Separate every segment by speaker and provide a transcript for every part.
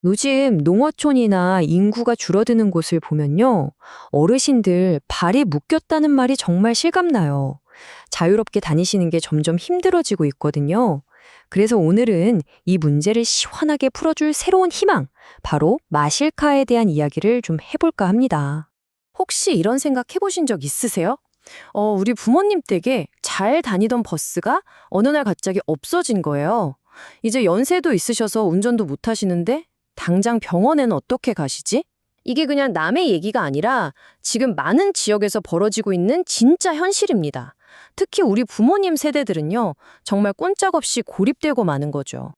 Speaker 1: 요즘 농어촌이나 인구가 줄어드는 곳을 보면요. 어르신들 발이 묶였다는 말이 정말 실감나요. 자유롭게 다니시는 게 점점 힘들어지고 있거든요. 그래서 오늘은 이 문제를 시원하게 풀어줄 새로운 희망, 바로 마실카에 대한 이야기를 좀 해볼까 합니다.
Speaker 2: 혹시 이런 생각 해보신 적 있으세요? 우리 부모님 댁에 잘 다니던 버스가 어느 날 갑자기 없어진 거예요. 이제 연세도 있으셔서 운전도 못 하시는데 당장 병원에는 어떻게 가시지? 이게 그냥 남의 얘기가 아니라 지금 많은 지역에서 벌어지고 있는 진짜 현실입니다. 특히 우리 부모님 세대들은요, 정말 꼼짝없이 고립되고 마는 거죠.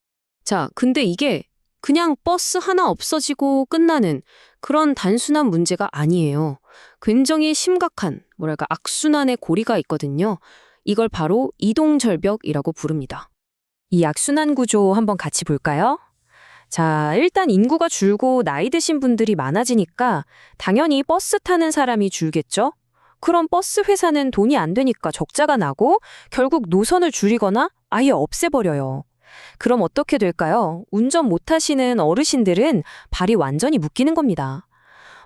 Speaker 2: 자, 근데 이게 그냥 버스 하나 없어지고 끝나는 그런 단순한 문제가 아니에요. 굉장히 심각한, 악순환의 고리가 있거든요. 이걸 바로 이동절벽이라고 부릅니다.
Speaker 1: 이 악순환 구조 한번 같이 볼까요? 자, 일단 인구가 줄고 나이 드신 분들이 많아지니까 당연히 버스 타는 사람이 줄겠죠? 그럼 버스 회사는 돈이 안 되니까 적자가 나고 결국 노선을 줄이거나 아예 없애버려요. 그럼 어떻게 될까요? 운전 못하시는 어르신들은 발이 완전히 묶이는 겁니다.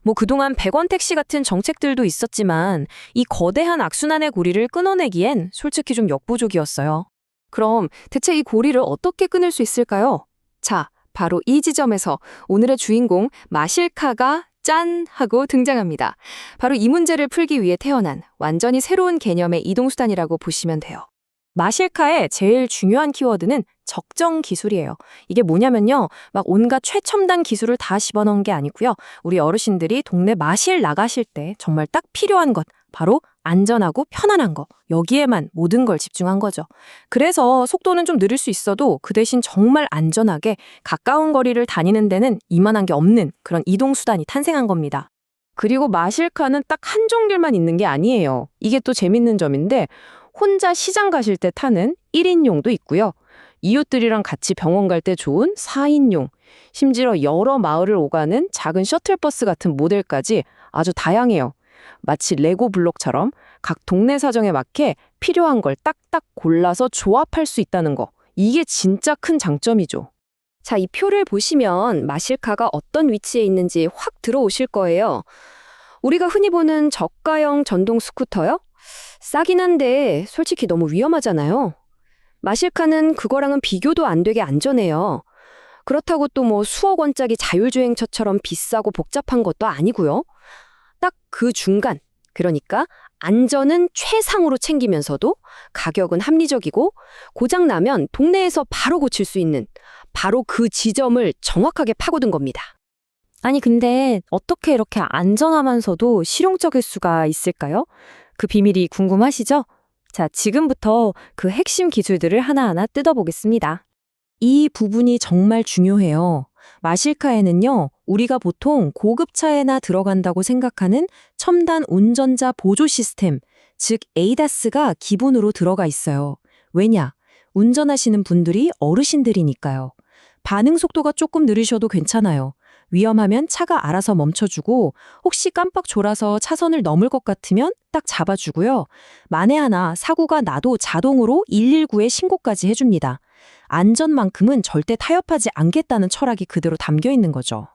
Speaker 1: 뭐 그동안 100원 택시 같은 정책들도 있었지만 이 거대한 악순환의 고리를 끊어내기엔 솔직히 좀 역부족이었어요.
Speaker 2: 그럼 대체 이 고리를 어떻게 끊을 수 있을까요? 자, 바로 이 지점에서 오늘의 주인공 마실카가 짠! 하고 등장합니다. 바로 이 문제를 풀기 위해 태어난 완전히 새로운 개념의 이동수단이라고 보시면 돼요.
Speaker 1: 마실카의 제일 중요한 키워드는 적정 기술이에요. 이게 뭐냐면요. 막 온갖 최첨단 기술을 다 집어넣은 게 아니고요. 우리 어르신들이 동네 마실 나가실 때 정말 딱 필요한 것, 바로 안전하고 편안한 거. 여기에만 모든 걸 집중한 거죠. 그래서 속도는 좀 느릴 수 있어도 그 대신 정말 안전하게 가까운 거리를 다니는 데는 이만한 게 없는 그런 이동수단이 탄생한 겁니다.
Speaker 2: 그리고 마실카는 딱 한 종류만 있는 게 아니에요. 이게 또 재밌는 점인데 혼자 시장 가실 때 타는 1인용도 있고요. 이웃들이랑 같이 병원 갈 때 좋은 4인용, 심지어 여러 마을을 오가는 작은 셔틀버스 같은 모델까지 아주 다양해요. 마치 레고 블록처럼 각 동네 사정에 맞게 필요한 걸 딱딱 골라서 조합할 수 있다는 거. 이게 진짜 큰 장점이죠.
Speaker 1: 자, 이 표를 보시면 마실카가 어떤 위치에 있는지 확 들어오실 거예요. 우리가 흔히 보는 저가형 전동 스쿠터요? 싸긴 한데 솔직히 너무 위험하잖아요. 마실카는 그거랑은 비교도 안 되게 안전해요. 그렇다고 또 뭐 수억 원짜리 자율주행차처럼 비싸고 복잡한 것도 아니고요. 딱 그 중간, 그러니까 안전은 최상으로 챙기면서도 가격은 합리적이고 고장 나면 동네에서 바로 고칠 수 있는 바로 그 지점을 정확하게 파고든 겁니다. 아니 근데 어떻게 이렇게 안전하면서도 실용적일 수가 있을까요? 그 비밀이 궁금하시죠? 자, 지금부터 그 핵심 기술들을 하나하나 뜯어보겠습니다. 이 부분이 정말 중요해요. 마실카에는요, 우리가 보통 고급차에나 들어간다고 생각하는 첨단 운전자 보조 시스템, 즉 ADAS가 기본으로 들어가 있어요. 왜냐? 운전하시는 분들이 어르신들이니까요. 반응 속도가 조금 느리셔도 괜찮아요. 위험하면 차가 알아서 멈춰주고 혹시 깜빡 졸아서 차선을 넘을 것 같으면 딱 잡아주고요. 만에 하나 사고가 나도 자동으로 119에 신고까지 해줍니다. 안전만큼은 절대 타협하지 않겠다는 철학이 그대로 담겨 있는 거죠.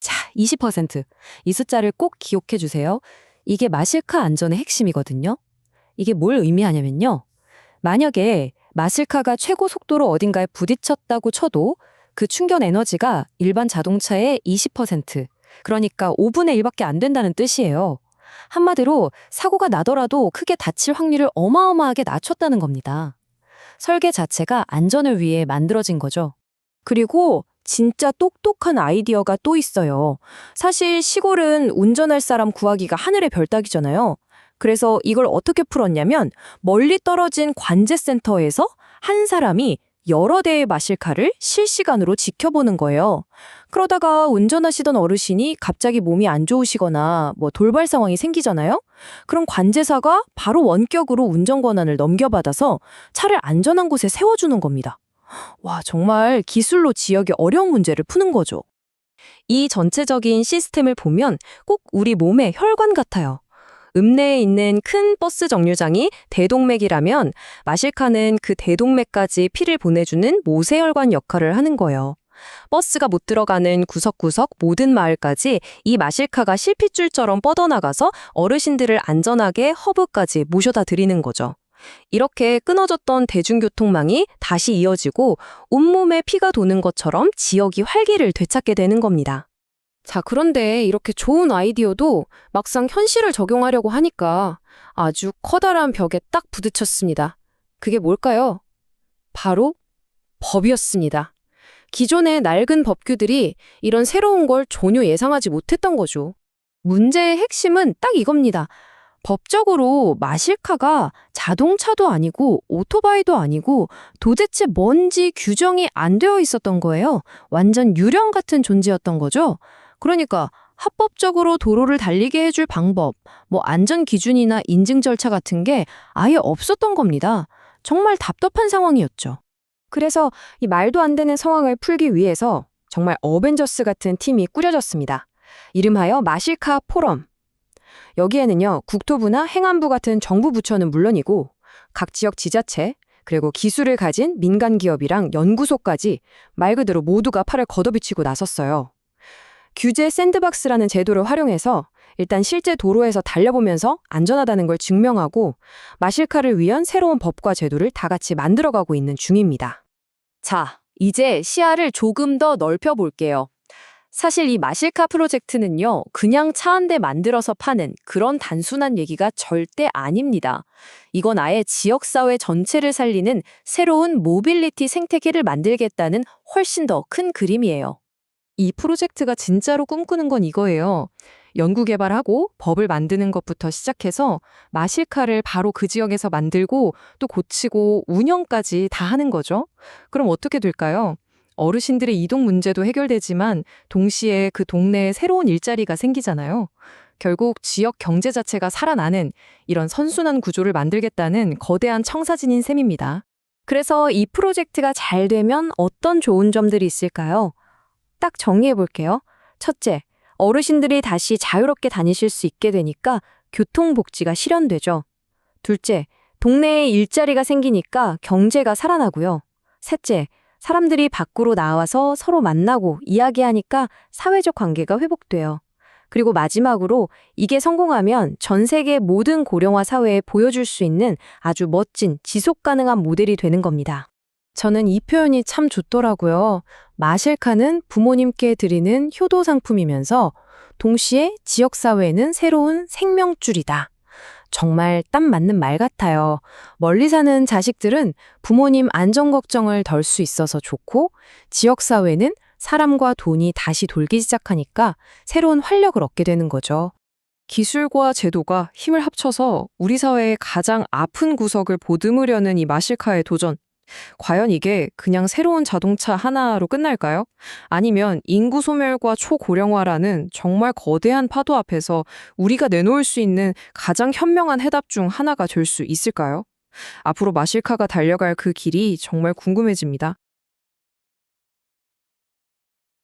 Speaker 1: 자, 20%. 이 숫자를 꼭 기억해 주세요. 이게 마실카 안전의 핵심이거든요. 이게 뭘 의미하냐면요. 만약에 마실카가 최고 속도로 어딘가에 부딪혔다고 쳐도 그 충격 에너지가 일반 자동차의 20%, 그러니까 5분의 1밖에 안 된다는 뜻이에요. 한마디로 사고가 나더라도 크게 다칠 확률을 어마어마하게 낮췄다는 겁니다. 설계 자체가 안전을 위해 만들어진 거죠. 그리고 진짜 똑똑한 아이디어가 또 있어요. 사실 시골은 운전할 사람 구하기가 하늘의 별 따기잖아요. 그래서 이걸 어떻게 풀었냐면 멀리 떨어진 관제센터에서 한 사람이 여러 대의 마실카를 실시간으로 지켜보는 거예요. 그러다가 운전하시던 어르신이 갑자기 몸이 안 좋으시거나 뭐 돌발 상황이 생기잖아요. 그럼 관제사가 바로 원격으로 운전 권한을 넘겨받아서 차를 안전한 곳에 세워주는 겁니다. 와, 정말 기술로 지역의 어려운 문제를 푸는 거죠. 이 전체적인 시스템을 보면 꼭 우리 몸의 혈관 같아요. 읍내에 있는 큰 버스 정류장이 대동맥이라면 마실카는 그 대동맥까지 피를 보내주는 모세혈관 역할을 하는 거예요.
Speaker 2: 버스가 못 들어가는 구석구석 모든 마을까지 이 마실카가 실핏줄처럼 뻗어나가서 어르신들을 안전하게 허브까지 모셔다 드리는 거죠. 이렇게 끊어졌던 대중교통망이 다시 이어지고 온몸에 피가 도는 것처럼 지역이 활기를 되찾게 되는 겁니다.
Speaker 1: 자, 그런데 이렇게 좋은 아이디어도 막상 현실을 적용하려고 하니까 아주 커다란 벽에 딱 부딪혔습니다. 그게 뭘까요? 바로 법이었습니다. 기존의 낡은 법규들이 이런 새로운 걸 전혀 예상하지 못했던 거죠. 문제의 핵심은 딱 이겁니다. 법적으로 마실카가 자동차도 아니고 오토바이도 아니고 도대체 뭔지 규정이 안 되어 있었던 거예요. 완전 유령 같은 존재였던 거죠. 그러니까 합법적으로 도로를 달리게 해줄 방법, 안전 기준이나 인증 절차 같은 게 아예 없었던 겁니다. 정말 답답한 상황이었죠. 그래서 이 말도 안 되는 상황을 풀기 위해서 정말 어벤져스 같은 팀이 꾸려졌습니다. 이름하여 마실카 포럼. 여기에는요, 국토부나 행안부 같은 정부 부처는 물론이고 각 지역 지자체, 그리고 기술을 가진 민간 기업이랑 연구소까지 말 그대로 모두가 팔을 걷어붙이고 나섰어요. 규제 샌드박스라는 제도를 활용해서 일단 실제 도로에서 달려보면서 안전하다는 걸 증명하고 마실카를 위한 새로운 법과 제도를 다 같이 만들어가고 있는 중입니다. 자, 이제 시야를 조금 더 넓혀볼게요. 사실 이 마실카 프로젝트는요, 그냥 차 한 대 만들어서 파는 그런 단순한 얘기가 절대 아닙니다. 이건 아예 지역사회 전체를 살리는 새로운 모빌리티 생태계를 만들겠다는 훨씬 더 큰 그림이에요. 이 프로젝트가 진짜로 꿈꾸는 건 이거예요. 연구개발하고 법을 만드는 것부터 시작해서 마실카를 바로 그 지역에서 만들고 또 고치고 운영까지 다 하는 거죠. 그럼 어떻게 될까요? 어르신들의 이동 문제도 해결되지만 동시에 그 동네에 새로운 일자리가 생기잖아요. 결국 지역 경제 자체가 살아나는 이런 선순환 구조를 만들겠다는 거대한 청사진인 셈입니다. 그래서 이 프로젝트가 잘 되면 어떤 좋은 점들이 있을까요? 딱 정리해 볼게요. 첫째, 어르신들이 다시 자유롭게 다니실 수 있게 되니까 교통복지가 실현되죠. 둘째, 동네에 일자리가 생기니까 경제가 살아나고요. 셋째, 사람들이 밖으로 나와서 서로 만나고 이야기하니까 사회적 관계가 회복돼요. 그리고 마지막으로 이게 성공하면 전 세계 모든 고령화 사회에 보여줄 수 있는 아주 멋진 지속 가능한 모델이 되는 겁니다. 저는 이 표현이 참 좋더라고요. 마실카는 부모님께 드리는 효도 상품이면서 동시에 지역사회에는 새로운 생명줄이다. 정말 딱 맞는 말 같아요. 멀리 사는 자식들은 부모님 안전 걱정을 덜 수 있어서 좋고 지역사회는 사람과 돈이 다시 돌기 시작하니까 새로운 활력을 얻게 되는 거죠. 기술과 제도가 힘을 합쳐서 우리 사회의 가장 아픈 구석을 보듬으려는 이 마실카의 도전. 과연 이게 그냥 새로운 자동차 하나로 끝날까요? 아니면 인구 소멸과 초고령화라는 정말 거대한 파도 앞에서 우리가 내놓을 수 있는 가장 현명한 해답 중 하나가 될 수 있을까요? 앞으로 마실카가 달려갈 그 길이 정말 궁금해집니다.